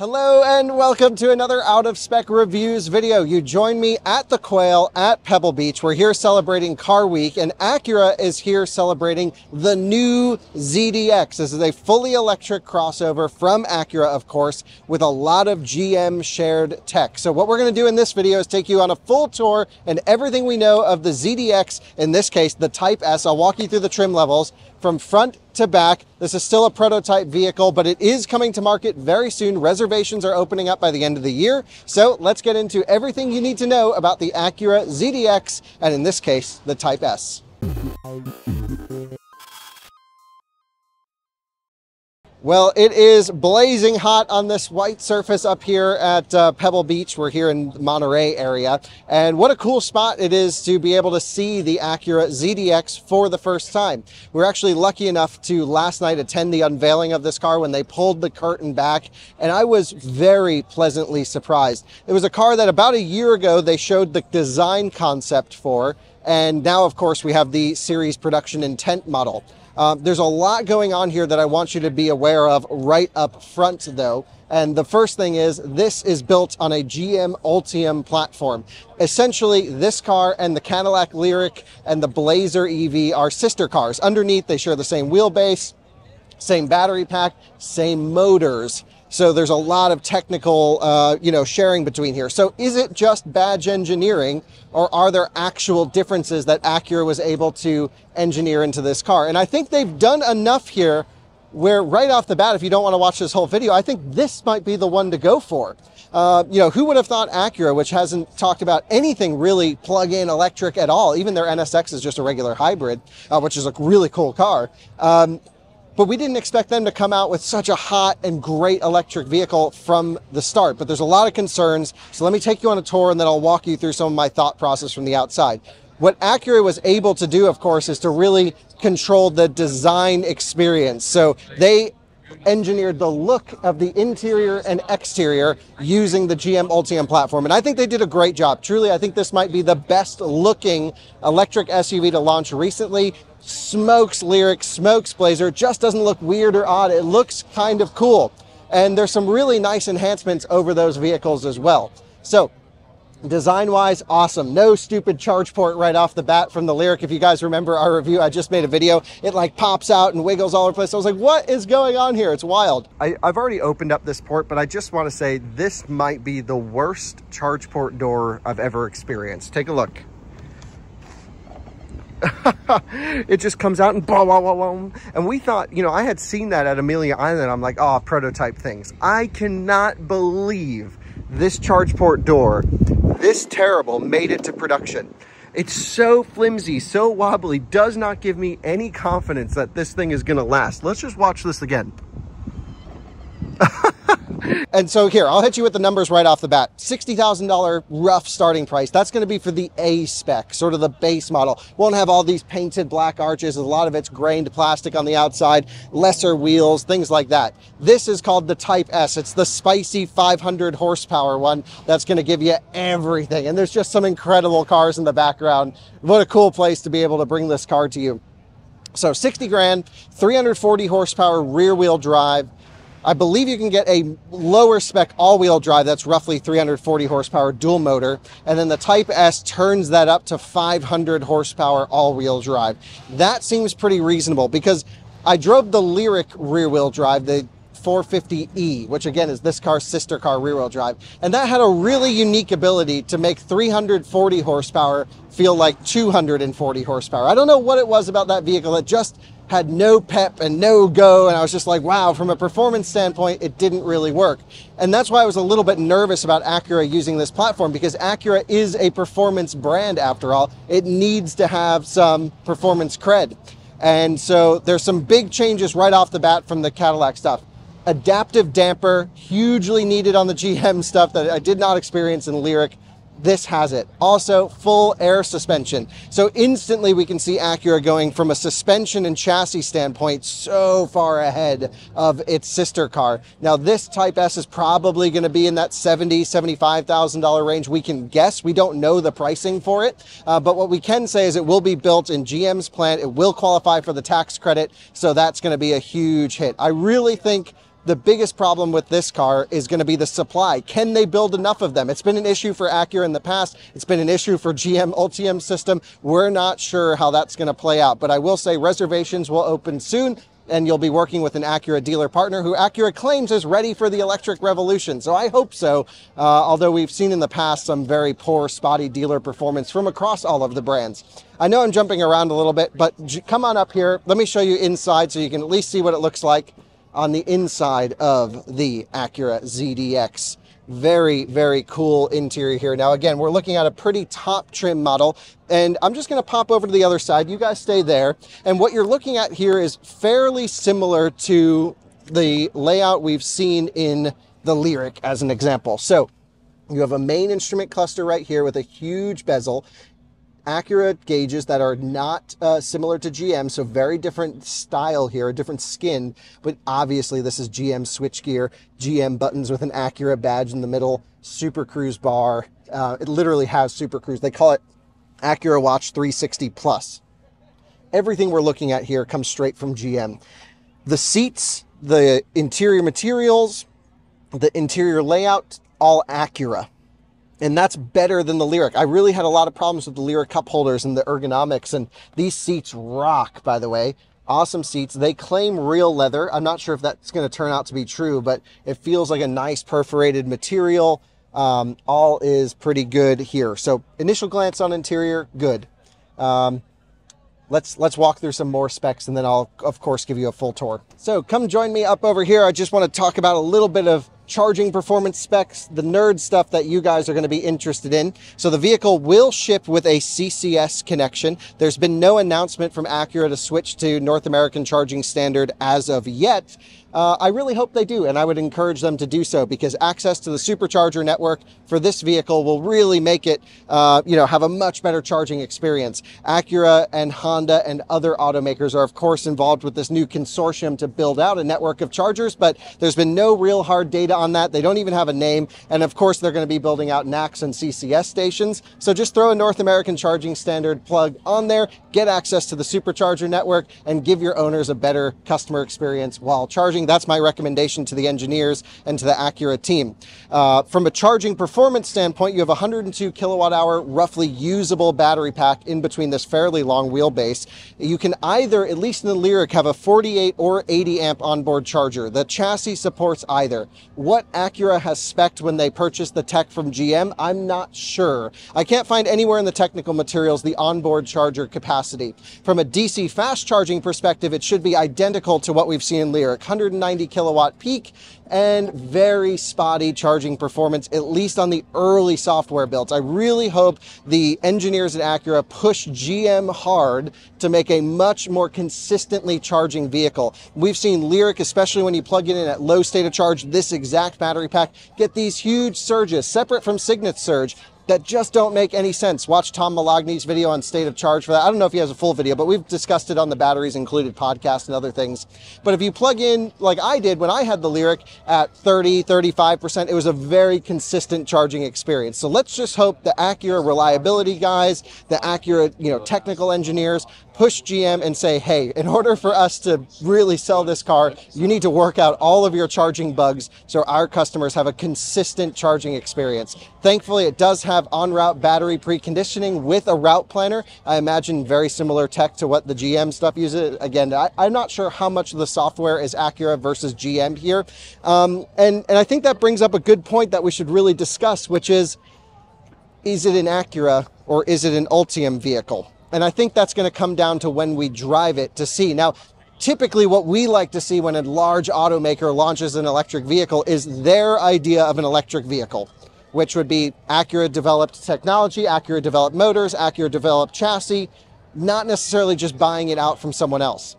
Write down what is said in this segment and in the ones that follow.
Hello and welcome to another Out of Spec Reviews video. You join me at the Quail at Pebble Beach. We're here celebrating Car Week, and Acura is here celebrating the new ZDX. This is a fully electric crossover from Acura, of course, with a lot of GM shared tech. So what we're going to do in this video is take you on a full tour and everything we know of the ZDX, in this case, the Type S. I'll walk you through the trim levels from front to back. This is still a prototype vehicle, but it is coming to market very soon. Reservations are opening up by the end of the year. So let's get into everything you need to know about the Acura ZDX, and in this case, the Type S. Well, it is blazing hot on this white surface up here at Pebble Beach. We're here in the Monterey area. And what a cool spot it is to be able to see the Acura ZDX for the first time. We were actually lucky enough to last night attend the unveiling of this car when they pulled the curtain back, and I was very pleasantly surprised. It was a car that about a year ago they showed the design concept for, and now, of course, we have the series production intent model. There's a lot going on here that I want you to be aware of right up front, though. And the first thing is, this is built on a GM Ultium platform. Essentially, this car and the Cadillac Lyriq and the Blazer EV are sister cars. Underneath, they share the same wheelbase, same battery pack, same motors. So there's a lot of technical, sharing between here. So is it just badge engineering, or are there actual differences that Acura was able to engineer into this car? And I think they've done enough here where right off the bat, if you don't want to watch this whole video, I think this might be the one to go for. Who would have thought Acura, which hasn't talked about anything really plug-in electric at all, even their NSX is just a regular hybrid, which is a really cool car. But we didn't expect them to come out with such a hot and great electric vehicle from the start. But there's a lot of concerns. So let me take you on a tour, and then I'll walk you through some of my thought process from the outside. What Acura was able to do, of course, is to really control the design experience. So they engineered the look of the interior and exterior using the GM Ultium platform. And I think they did a great job. Truly, I think this might be the best looking electric SUV to launch recently. Smokes Lyriq, smokes Blazer, just doesn't look weird or odd. It looks kind of cool. And there's some really nice enhancements over those vehicles as well. So design-wise, awesome. No stupid charge port right off the bat from the Lyriq. If you guys remember our review, I just made a video. It like pops out and wiggles all over the place. I was like, what is going on here? It's wild. I've already opened up this port, but I just want to say this might be the worst charge port door I've ever experienced. Take a look. It just comes out and boom, boom, boom. And we thought, I had seen that at Amelia Island. I'm like, oh, prototype things. I cannot believe this charge port door, this terrible, made it to production. It's so flimsy, so wobbly, does not give me any confidence that this thing is going to last. Let's just watch this again. And so here, I'll hit you with the numbers right off the bat. $60,000 rough starting price. That's going to be for the A spec, sort of the base model. Won't have all these painted black arches. A lot of it's grained plastic on the outside, lesser wheels, things like that. This is called the Type S. It's the spicy 500 horsepower one that's going to give you everything. And there's just some incredible cars in the background. What a cool place to be able to bring this car to you. So 60 grand, 340 horsepower rear wheel drive. I believe you can get a lower spec all-wheel drive that's roughly 340 horsepower dual motor, and then the Type S turns that up to 500 horsepower all-wheel drive. That seems pretty reasonable because I drove the Lyriq rear-wheel drive, the 450e, which again is this car's sister car rear-wheel drive, and that had a really unique ability to make 340 horsepower feel like 240 horsepower. I don't know what it was about that vehicle. It just had no pep and no go, and I was just like, wow, from a performance standpoint, it didn't really work. And that's why I was a little bit nervous about Acura using this platform, because Acura is a performance brand after all. It needs to have some performance cred. And so there's some big changes right off the bat from the Cadillac stuff. Adaptive damper, hugely needed on the GM stuff that I did not experience in Lyriq. This has it. Also, full air suspension. So instantly we can see Acura going from a suspension and chassis standpoint so far ahead of its sister car. Now, this Type S is probably going to be in that $70,000, $75,000 range. We can guess. We don't know the pricing for it. But what we can say is it will be built in GM's plant. It will qualify for the tax credit. So that's going to be a huge hit. I really think The biggest problem with this car is going to be the supply. Can they build enough of them? It's been an issue for Acura in the past. It's been an issue for GM Ultium system. We're not sure how that's going to play out, but I will say reservations will open soon, and you'll be working with an Acura dealer partner who Acura claims is ready for the electric revolution. So I hope so, although we've seen in the past some very poor, spotty dealer performance from across all of the brands. I know I'm jumping around a little bit, but come on up here. Let me show you inside so you can at least see what it looks like on the inside of the Acura ZDX. Very, very cool interior here. Now, again, we're looking at a pretty top trim model, and I'm just going to pop over to the other side. You guys stay there. And what you're looking at here is fairly similar to the layout we've seen in the Lyriq as an example. So you have a main instrument cluster right here with a huge bezel, Acura gauges that are not similar to GM, so very different style here, a different skin, but obviously this is GM switchgear, GM buttons with an Acura badge in the middle, Super Cruise bar. It literally has Super Cruise. They call it Acura Watch 360 Plus. Everything we're looking at here comes straight from GM. The seats, the interior materials, the interior layout, all Acura. And that's better than the Lyriq. I really had a lot of problems with the Lyriq cup holders and the ergonomics, and these seats rock, by the way. Awesome seats. They claim real leather. I'm not sure if that's going to turn out to be true, but it feels like a nice perforated material. All is pretty good here. So initial glance on interior, good. Let's walk through some more specs, and then I'll, of course, give you a full tour. So come join me up over here. I just want to talk about a little bit of charging performance specs, the nerd stuff that you guys are going to be interested in. So the vehicle will ship with a CCS connection. There's been no announcement from Acura to switch to North American charging standard as of yet. I really hope they do, and I would encourage them to do so, because access to the supercharger network for this vehicle will really make it, have a much better charging experience. Acura and Honda and other automakers are, of course, involved with this new consortium to build out a network of chargers, but there's been no real hard data on that. They don't even have a name, and of course, they're going to be building out NACS and CCS stations. So just throw a North American charging standard plug on there, get access to the supercharger network, and give your owners a better customer experience while charging. That's my recommendation to the engineers and to the Acura team. From a charging performance standpoint, you have 102 kilowatt hour, roughly usable battery pack in between this fairly long wheelbase. You can either, at least in the Lyriq, have a 48 or 80 amp onboard charger. The chassis supports either. What Acura has spec'd when they purchased the tech from GM, I'm not sure. I can't find anywhere in the technical materials the onboard charger capacity. From a DC fast charging perspective, it should be identical to what we've seen in Lyriq. 190 kilowatt peak and very spotty charging performance, at least on the early software builds. I really hope the engineers at Acura push GM hard to make a much more consistently charging vehicle. We've seen Lyriq, especially when you plug it in at low state of charge, this exact battery pack, get these huge surges, separate from Signet's surge, that just don't make any sense. Watch Tom Malagny's video on state of charge for that. I don't know if he has a full video, but we've discussed it on the batteries included podcast and other things. But if you plug in, like I did when I had the Lyriq, at 30, 35%, it was a very consistent charging experience. So let's just hope the Acura reliability guys, the Acura, technical engineers, push GM and say, hey, in order for us to really sell this car, you need to work out all of your charging bugs so our customers have a consistent charging experience. Thankfully, it does have on-route battery preconditioning with a route planner. I imagine very similar tech to what the GM stuff uses. Again, I'm not sure how much of the software is Acura versus GM here. And I think that brings up a good point that we should really discuss, which is it an Acura or is it an Ultium vehicle? And I think that's going to come down to when we drive it to see. Now, typically what we like to see when a large automaker launches an electric vehicle is their idea of an electric vehicle, which would be Acura developed technology, Acura developed motors, Acura developed chassis, not necessarily just buying it out from someone else.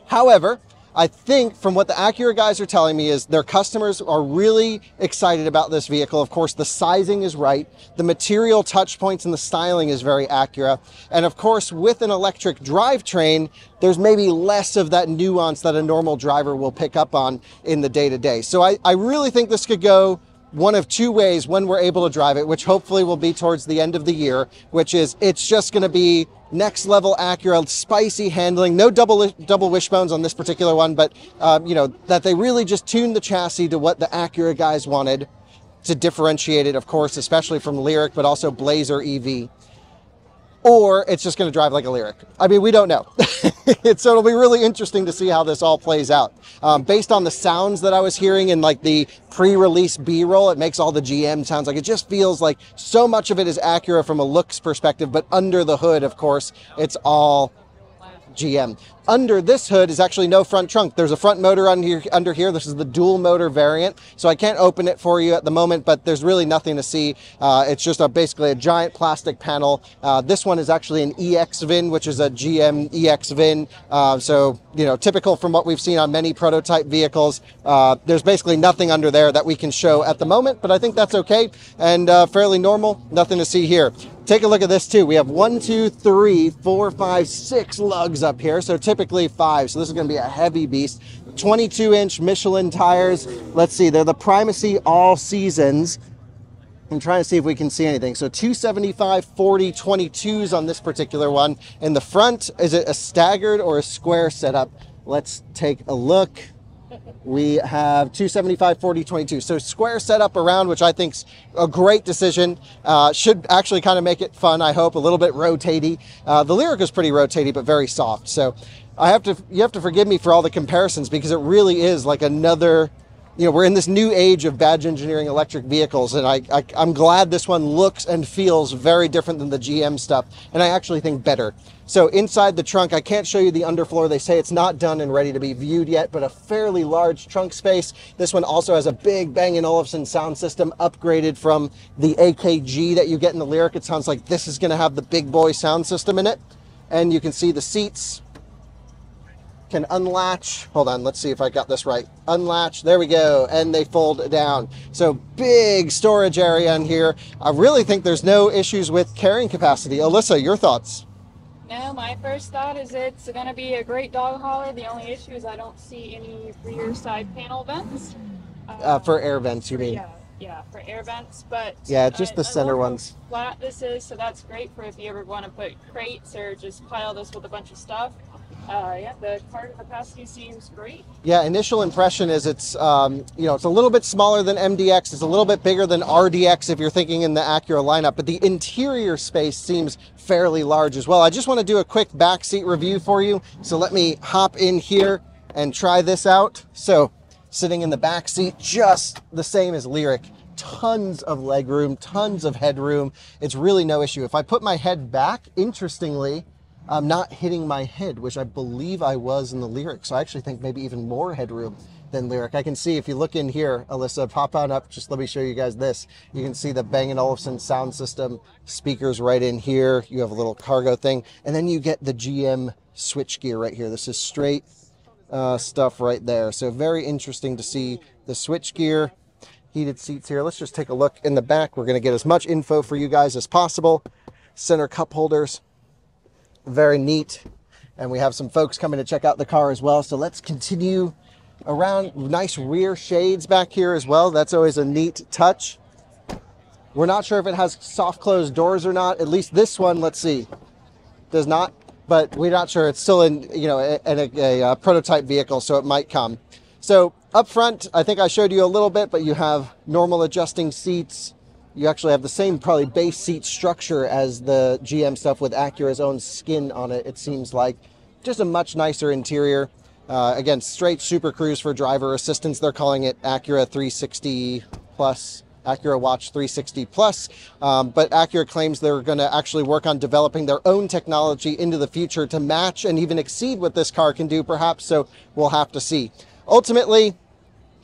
However, I think from what the Acura guys are telling me is their customers are really excited about this vehicle. Of course, the sizing is right. The material touch points and the styling is very Acura. And of course, with an electric drivetrain, there's maybe less of that nuance that a normal driver will pick up on in the day-to-day. So I really think this could go one of two ways when we're able to drive it, which hopefully will be towards the end of the year, which is it's just going to be next level Acura, spicy handling, no double wishbones on this particular one, but you know, that they really just tuned the chassis to what the Acura guys wanted to differentiate it, of course, especially from Lyriq, but also Blazer EV. Or it's just going to drive like a Lyriq. I mean, we don't know. So it'll be really interesting to see how this all plays out. Based on the sounds that I was hearing in like the pre-release B-roll, it makes all the GM sounds. Like, it just feels like so much of it is Acura from a looks perspective, but under the hood, of course, it's all GM. Under this hood is actually no front trunk. There's a front motor under here. This is the dual motor variant, so I can't open it for you at the moment, but there's really nothing to see. It's just basically a giant plastic panel. This one is actually an EX VIN, which is a GM EX VIN. So, you know, typical from what we've seen on many prototype vehicles. There's basically nothing under there that we can show at the moment, but I think that's okay and fairly normal. Nothing to see here. Take a look at this too. We have 1, 2, 3, 4, 5, 6 lugs up here. So typically 5. So this is going to be a heavy beast. 22-inch Michelin tires. Let's see. They're the Primacy All Seasons. I'm trying to see if we can see anything. So 275, 40, 22s on this particular one. In the front, is it a staggered or a square setup? Let's take a look. We have 275, 40, 22. So square setup around, which I think's a great decision. Should actually kind of make it fun, I hope, a little bit rotatey. The Lyriq is pretty rotatey, but very soft. So you have to forgive me for all the comparisons, because it really is like another, you know, we're in this new age of badge engineering electric vehicles, and I'm glad this one looks and feels very different than the GM stuff, and I actually think better. So inside the trunk, I can't show you the underfloor. They say it's not done and ready to be viewed yet, but a fairly large trunk space. This one also has a big Bang & Olufsen sound system, upgraded from the AKG that you get in the Lyriq. It sounds like this is going to have the big boy sound system in it. And you can see the seats can unlatch. Hold on, let's see if I got this right. Unlatch, there we go, and they fold down. So big storage area in here. I really think there's no issues with carrying capacity. Alyssa, your thoughts? No, my first thought is it's going to be a great dog hauler. The only issue is I don't see any rear side panel vents. For air vents, you mean? Yeah, for air vents, but yeah, just the center ones. Flat this is, so that's great for if you ever want to put crates or just pile this with a bunch of stuff. Yeah, the cargo capacity seems great. Yeah, initial impression is it's, you know, it's a little bit smaller than MDX. It's a little bit bigger than RDX if you're thinking in the Acura lineup, but the interior space seems fairly large as well. I just want to do a quick backseat review for you. So let me hop in here and try this out. So sitting in the back seat, just the same as Lyriq. Tons of legroom, tons of headroom. It's really no issue. If I put my head back, interestingly, I'm not hitting my head, which I believe I was in the Lyriq. So I actually think maybe even more headroom than Lyriq. I can see, if you look in here, Alyssa, pop on up, just let me show you guys this. You can see the Bang & Olufsen sound system, speakers right in here. You have a little cargo thing, and then you get the GM switchgear right here. This is straight stuff right there. So very interesting to see the switchgear. Heated seats here. Let's just take a look in the back. We're going to get as much info for you guys as possible. Center cup holders. Very neat. And we have some folks coming to check out the car as well. So let's continue around. Nice rear shades back here as well. That's always a neat touch. We're not sure if it has soft closed doors or not. At least this one, let's see, does not. But we're not sure. It's still in, you know, a prototype vehicle, so it might come. So up front, I think I showed you a little bit, but you have normal adjusting seats. You actually have the same probably base seat structure as the GM stuff with Acura's own skin on it. It seems like just a much nicer interior. Again, straight Super Cruise for driver assistance. They're calling it Acura 360 Plus, Acura Watch 360 Plus. But Acura claims they're going to actually work on developing their own technology into the future to match and even exceed what this car can do, perhaps. So we'll have to see. Ultimately,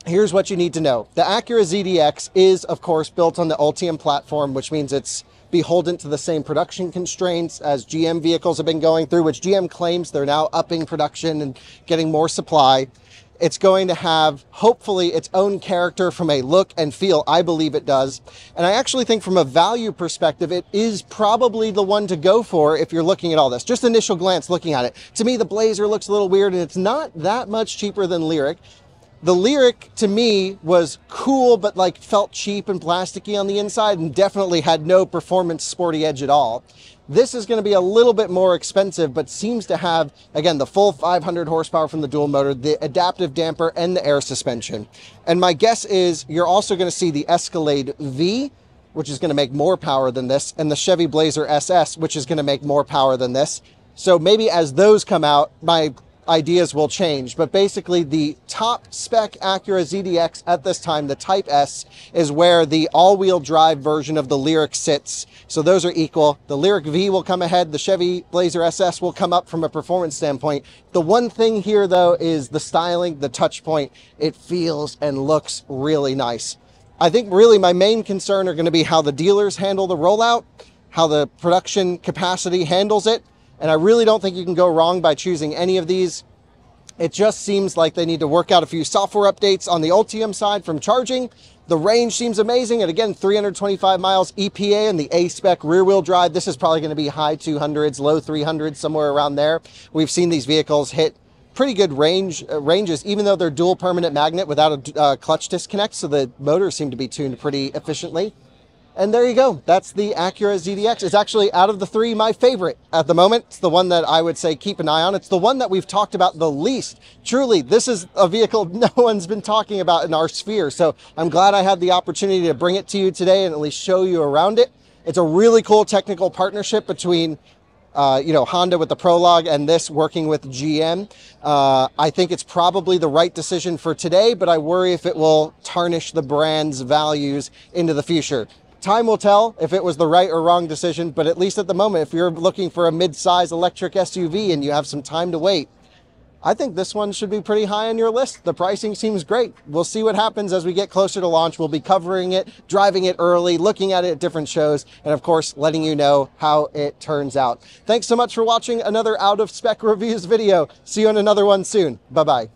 here's what you need to know. The Acura ZDX is, of course, built on the Ultium platform, which means it's beholden to the same production constraints as GM vehicles have been going through, which GM claims they're now upping production and getting more supply. It's going to have, hopefully, its own character from a look and feel. I believe it does. And I actually think from a value perspective, it is probably the one to go for if you're looking at all this. Just initial glance looking at it. To me, the Blazer looks a little weird, and it's not that much cheaper than Lyriq. The Lyriq to me was cool, but like felt cheap and plasticky on the inside and definitely had no performance sporty edge at all. This is going to be a little bit more expensive, but seems to have, again, the full 500 horsepower from the dual motor, the adaptive damper, and the air suspension. And my guess is you're also going to see the Escalade V, which is going to make more power than this, and the Chevy Blazer SS, which is going to make more power than this. So maybe as those come out, my ideas will change, but basically the top spec Acura ZDX at this time, the Type S, is where the all-wheel drive version of the Lyriq sits. So those are equal. The Lyriq V will come ahead. The Chevy Blazer SS will come up from a performance standpoint. The one thing here though is the styling, the touch point. It feels and looks really nice. I think really my main concern are going to be how the dealers handle the rollout, how the production capacity handles it. And I really don't think you can go wrong by choosing any of these. It just seems like they need to work out a few software updates on the Ultium side from charging. The range seems amazing. And again, 325 miles EPA and the A-spec rear-wheel drive. This is probably going to be high 200s, low 300s, somewhere around there. We've seen these vehicles hit pretty good ranges, even though they're dual permanent magnet without a clutch disconnect. So the motors seem to be tuned pretty efficiently. And there you go. That's the Acura ZDX. It's actually, out of the three, my favorite at the moment. It's the one that I would say keep an eye on. It's the one that we've talked about the least. Truly, this is a vehicle no one's been talking about in our sphere. So I'm glad I had the opportunity to bring it to you today and at least show you around it. It's a really cool technical partnership between Honda with the Prologue and this working with GM. I think it's probably the right decision for today, but I worry if it will tarnish the brand's values into the future. Time will tell if it was the right or wrong decision, but at least at the moment, if you're looking for a mid-size electric SUV and you have some time to wait, I think this one should be pretty high on your list. The pricing seems great. We'll see what happens as we get closer to launch. We'll be covering it, driving it early, looking at it at different shows, and of course, letting you know how it turns out. Thanks so much for watching another Out of Spec Reviews video. See you in another one soon. Bye-bye.